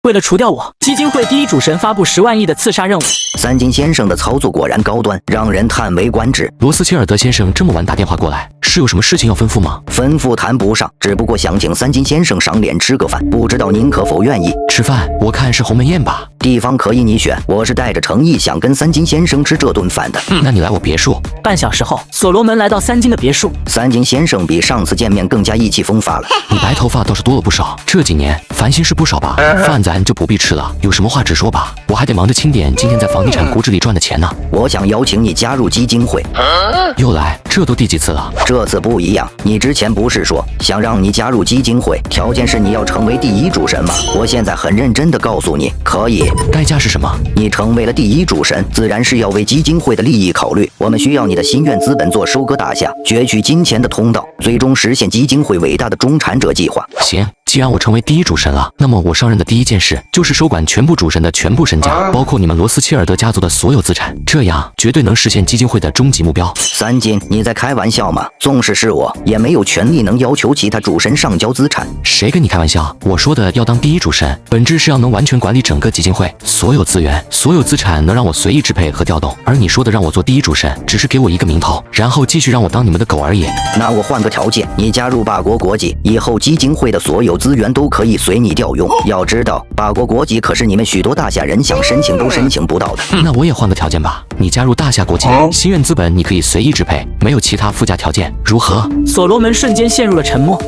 为了除掉我，基金会第一主神发布10万亿的刺杀任务。三金先生的操作果然高端，让人叹为观止。罗斯切尔德先生这么晚打电话过来，是有什么事情要吩咐吗？吩咐谈不上，只不过想请三金先生赏脸吃个饭，不知道您可否愿意？吃饭，我看是鸿门宴吧。地方可以你选，我是带着诚意想跟三金先生吃这顿饭的。那你来我别墅。半小时后，所罗门来到三金的别墅。三金先生比上次见面更加意气风发了。你白头发倒是多了不少，这几年烦心事不少吧？饭咱就不必吃了，有什么话直说吧，我还得忙着清点今天在房地产股指里赚的钱呢。我想邀请你加入基金会。又来，这都第几次了？这次不一样，你之前不是说想让你加入基金会，条件是你要成为第一主神吗？我现在很认真的告诉你，可以。代价是什么？你成为了第一主神，自然是要为基金会的利益考虑。我们需要你的心愿资本做收割大厦、攫取金钱的通道，最终实现基金会伟大的中产者计划。行。既然我成为第一主神了，那么我上任的第一件事就是收管全部主神的全部身家，包括你们罗斯切尔德家族的所有资产，这样绝对能实现基金会的终极目标。三金，你在开玩笑吗？纵使是我，也没有权利能要求其他主神上交资产。谁跟你开玩笑？我说的要当第一主神，本质是要能完全管理整个基金会，所有资源、所有资产能让我随意支配和调动。而你说的让我做第一主神，只是给我一个名头，然后继续让我当你们的狗而已。那我换个条件，你加入法国国籍以后，基金会的所有资源都可以随你调用。要知道，法国国籍可是你们许多大夏人想申请都申请不到的。那我也换个条件吧，你加入大夏国籍，心愿资本你可以随意支配，没有其他附加条件，如何？所罗门瞬间陷入了沉默。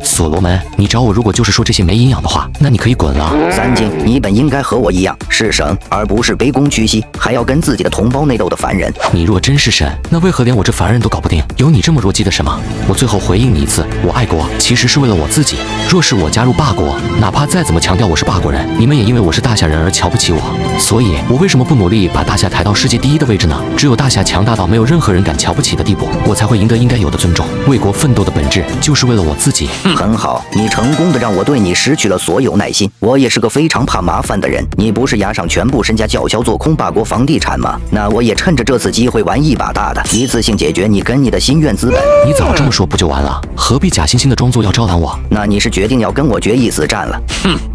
所罗门，你找我如果就是说这些没营养的话，那你可以滚了。三金，你本应该和我一样是神，而不是卑躬屈膝，还要跟自己的同胞内斗的凡人。你若真是神，那为何连我这凡人都搞不定？有你这么弱鸡的神吗？我最后回应你一次，我爱国其实是为了我自己。若是我加入霸国，哪怕再怎么强调我是霸国人，你们也因为我是大夏人而瞧不起我。所以我为什么不努力把大夏抬到世界第一的位置呢？只有大夏强大到没有任何人敢瞧不起的地步，我才会赢得应该有的尊重。为国奋斗的本质就是为了我自己。很好，你成功的让我对你失去了所有耐心。我也是个非常怕麻烦的人。你不是押上全部身家叫嚣做空霸国房地产吗？那我也趁着这次机会玩一把大的，一次性解决你跟你的心愿资本。你早这么说不就完了？何必假惺惺的装作要招揽我？那你是决定要跟我决一死战了？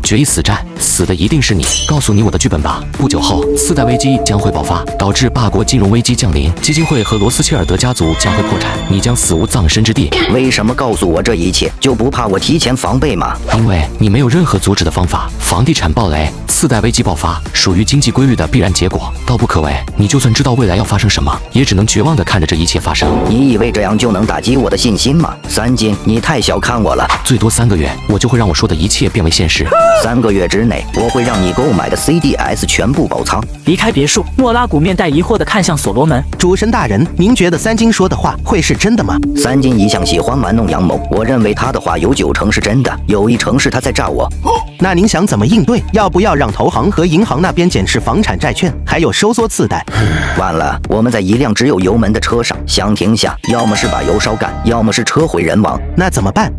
决一死战，死的一定是你。告诉你我的剧本吧。不久后，次贷危机将会爆发，导致霸国金融危机降临，基金会和罗斯切尔德家族将会破产，你将死无葬身之地。为什么告诉我这一切？就不怕我提前防备吗？因为你没有任何阻止的方法。房地产暴雷，次贷危机爆发，属于经济规律的必然结果，道不可违。你就算知道未来要发生什么，也只能绝望地看着这一切发生。你以为这样就能打击我的信心吗？三金，你太小看我了。最多3个月，我就会让我说的一切变为现实。3个月之内，我会让你购买的 CDS 全部爆仓。离开别墅，莫拉古面带疑惑地看向所罗门。主神大人，您觉得三金说的话会是真的吗？三金一向喜欢玩弄阳谋，我认为他的话有9成是真的，有1成是他在诈我。那您想怎么应对？要不要让投行和银行那边减持房产债券，还有收缩次贷？完了，我们在一辆只有油门的车上，想停下，要么是把油烧干，要么是车毁人亡。那怎么办？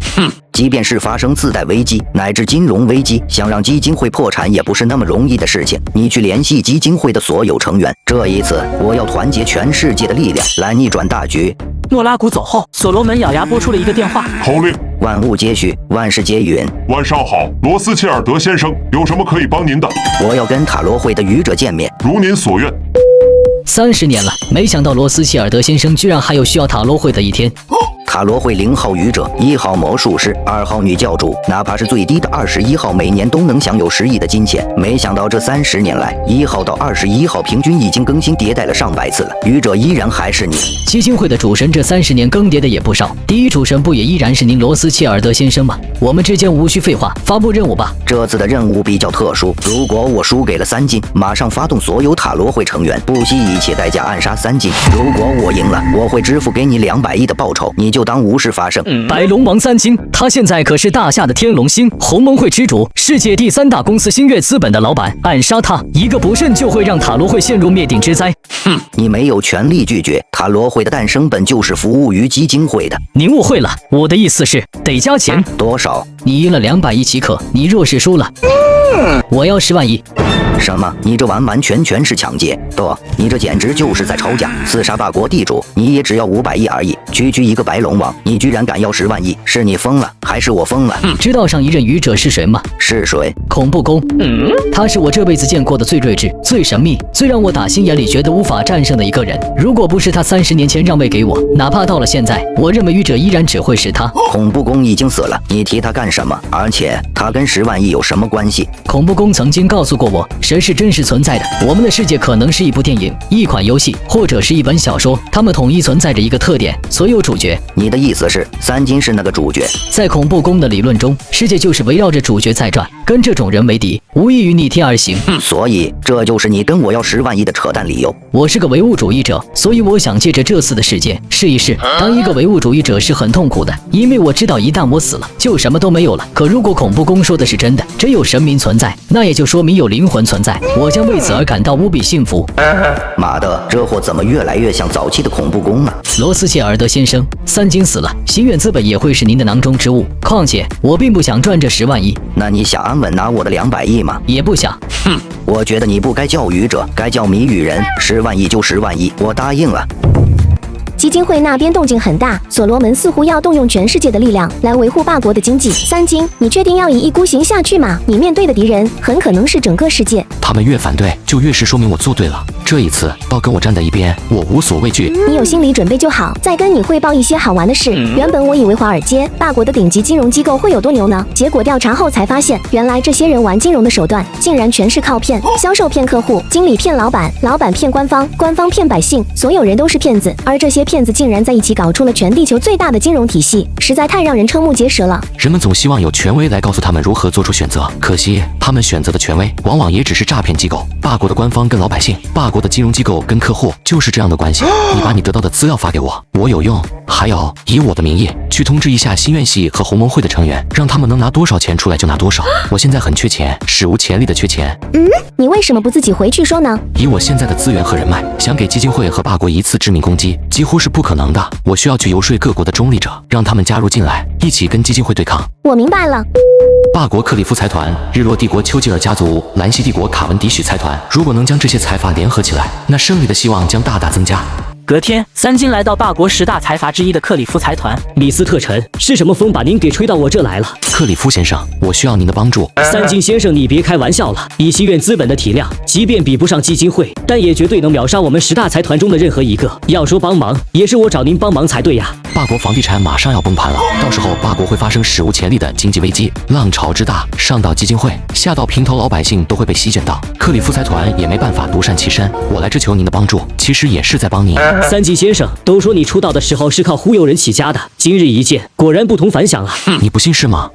即便是发生次贷危机乃至金融危机，想让基金会破产也不是那么容易的事情。你去联系基金会的所有成员，这一次我要团结全世界的力量来逆转大局。诺拉古走后，所罗门咬牙拨出了一个电话。口令：万物皆序，万事皆允。晚上好，罗斯切尔德先生，有什么可以帮您的？我要跟塔罗会的愚者见面。如您所愿。30年了，没想到罗斯切尔德先生居然还有需要塔罗会的一天。塔罗会0号愚者、1号魔术师、2号女教主，哪怕是最低的21号，每年都能享有10亿的金钱。没想到这30年来，1号到21号平均已经更新迭代了上百次了，愚者依然还是你。基金会的主神这30年更迭的也不少，第一主神不也依然是您罗斯切尔德先生吗？我们之间无需废话，发布任务吧。这次的任务比较特殊，如果我输给了3金，马上发动所有塔罗会成员，不惜一切代价暗杀3金。如果我赢了，我会支付给你200亿的报酬，你就当无事发生。白龙王3金，他现在可是大夏的天龙星，鸿蒙会之主，世界第3大公司星月资本的老板，暗杀他一个不慎就会让塔罗会陷入灭顶之灾。你没有权利拒绝，塔罗会的诞生本就是服务于基金会的。您误会了，我的意思是得加钱。多少？你赢了200亿即可，你若是输了，我要10万亿。什么？你这完完全全是抢劫！不，你这简直就是在抄家！刺杀霸国地主，你也只要500亿而已，区区一个白龙王，你居然敢要10万亿？是你疯了，还是我疯了？知道上一任愚者是谁吗？是谁？恐怖攻。他是我这辈子见过的最睿智、最神秘、最让我打心眼里觉得无法战胜的一个人。如果不是他30年前让位给我，哪怕到了现在，我认为愚者依然只会是他。恐怖攻已经死了，你提他干什么？而且他跟10万亿有什么关系？恐怖攻曾经告诉过我，神是真实存在的。我们的世界可能是一部电影、一款游戏，或者是一本小说，它们统一存在着一个特点：所有主角。你的意思是，三金是那个主角？在恐怖攻的理论中，世界就是围绕着主角在转，跟这种人为敌，无异于逆天而行。所以这就是你跟我要10万亿的扯淡理由。我是个唯物主义者，所以我想借着这次的事件试一试。当一个唯物主义者是很痛苦的，因为我知道一旦我死了，就什么都没有了。可如果恐怖攻说的是真的，真有神明存在，那也就说明有灵魂存在，我将为此而感到无比幸福。妈的，这货怎么越来越像早期的恐怖攻了？罗斯切尔德先生，三金死了，心愿资本也会是您的囊中之物。况且我并不想赚这10万亿。那你想安稳拿我的200亿吗？也不想。我觉得你不该叫愚者，该叫谜语人。10万亿就10万亿，我答应了。基金会那边动静很大，所罗门似乎要动用全世界的力量来维护霸国的经济。三金，你确定要一意孤行下去吗？你面对的敌人很可能是整个世界。他们越反对，就越是说明我做对了。这一次倒跟我站在一边，我无所畏惧。你有心理准备就好。再跟你汇报一些好玩的事。原本我以为华尔街、霸国的顶级金融机构会有多牛呢，结果调查后才发现，原来这些人玩金融的手段竟然全是靠骗。销售骗客户，经理骗老板，老板骗官方，官方骗百姓，所有人都是骗子。而这些骗子竟然在一起搞出了全地球最大的金融体系，实在太让人瞠目结舌了。人们总希望有权威来告诉他们如何做出选择，可惜他们选择的权威往往也只是诈骗机构。霸国的官方跟老百姓，霸国的金融机构跟客户，就是这样的关系。你把你得到的资料发给我，我有用。还有，以我的名义去通知一下新院系和鸿蒙会的成员，让他们能拿多少钱出来就拿多少。我现在很缺钱，史无前例的缺钱。你为什么不自己回去说呢？以我现在的资源和人脉，想给基金会和霸国一次致命攻击，几乎是不可能的。我需要去游说各国的中立者，让他们加入进来，一起跟基金会对抗。我明白了。霸国克里夫财团、日落帝国丘吉尔家族、兰西帝国卡文迪许财团，如果能将这些财阀联合起来，那胜利的希望将大大增加。隔天，三金来到霸国10大财阀之一的克里夫财团。米斯特臣，是什么风把您给吹到我这来了？克里夫先生，我需要您的帮助。三金先生，你别开玩笑了。以西院资本的体量，即便比不上基金会，但也绝对能秒杀我们10大财团中的任何一个。要说帮忙，也是我找您帮忙才对呀。霸国房地产马上要崩盘了，到时候霸国会发生史无前例的经济危机，浪潮之大上到基金会，下到平头老百姓都会被席卷到。克里夫财团也没办法独善其身。我来征求您的帮助，其实也是在帮您。三金先生，都说你出道的时候是靠忽悠人起家的，今日一见，果然不同凡响啊！你不信是吗？